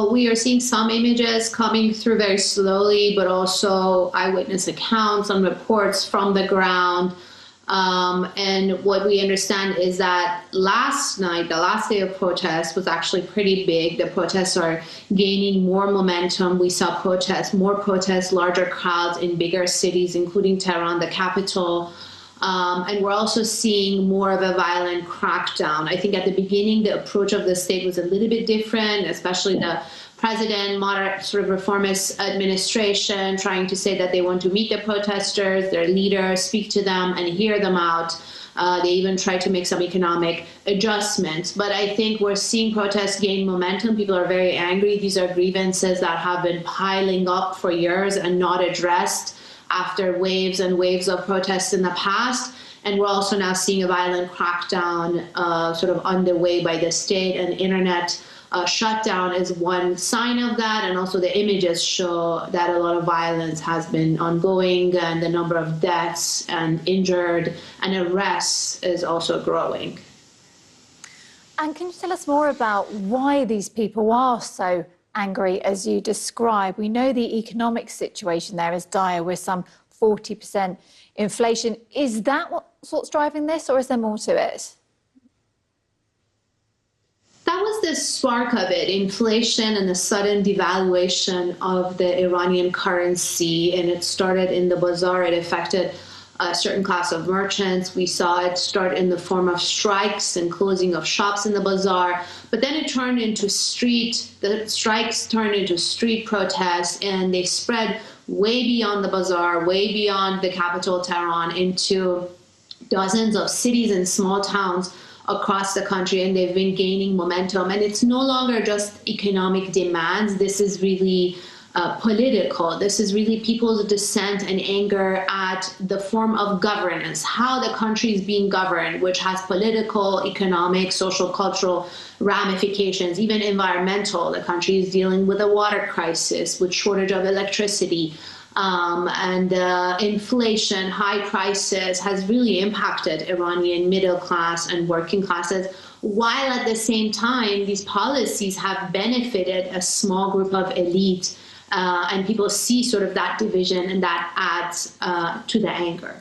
We are seeing some images coming through very slowly, but also eyewitness accounts and reports from the ground. And what we understand is that last night, the last day of protests, was actually pretty big. The protests are gaining more momentum. We saw more protests, larger crowds in bigger cities, including Tehran, the capital. And we're also seeing more of a violent crackdown. I think at the beginning, the approach of the state was a little bit different, especially the president, moderate sort of reformist administration, trying to say that they want to meet the protesters, their leaders, speak to them and hear them out. They even tried to make some economic adjustments. But I think we're seeing protests gain momentum. People are very angry. These are grievances that have been piling up for years and not addressed after waves and waves of protests in the past. And we're also now seeing a violent crackdown sort of underway by the state, and internet shutdown is one sign of that. And also the images show that a lot of violence has been ongoing, and the number of deaths and injured and arrests is also growing. And can you tell us more about why these people are so angry as you describe? We know the economic situation there is dire, with some 40% inflation. Is that what's driving this, or is there more to it? That was the spark of it, inflation and the sudden devaluation of the Iranian currency. And it started in the bazaar. It affected a certain class of merchants. We saw it start in the form of strikes and closing of shops in the bazaar. But then it turned into the strikes turned into street protests, and they spread way beyond the bazaar, way beyond the capital, Tehran, into dozens of cities and small towns across the country, and they've been gaining momentum. And it's no longer just economic demands. This is really political. This is really people's dissent and anger at the form of governance, how the country is being governed, which has political, economic, social, cultural ramifications, even environmental. The country is dealing with a water crisis, with shortage of electricity, and inflation, high prices has really impacted Iranian middle class and working classes, while at the same time, these policies have benefited a small group of elite. And people see sort of that division, and that adds to the anger.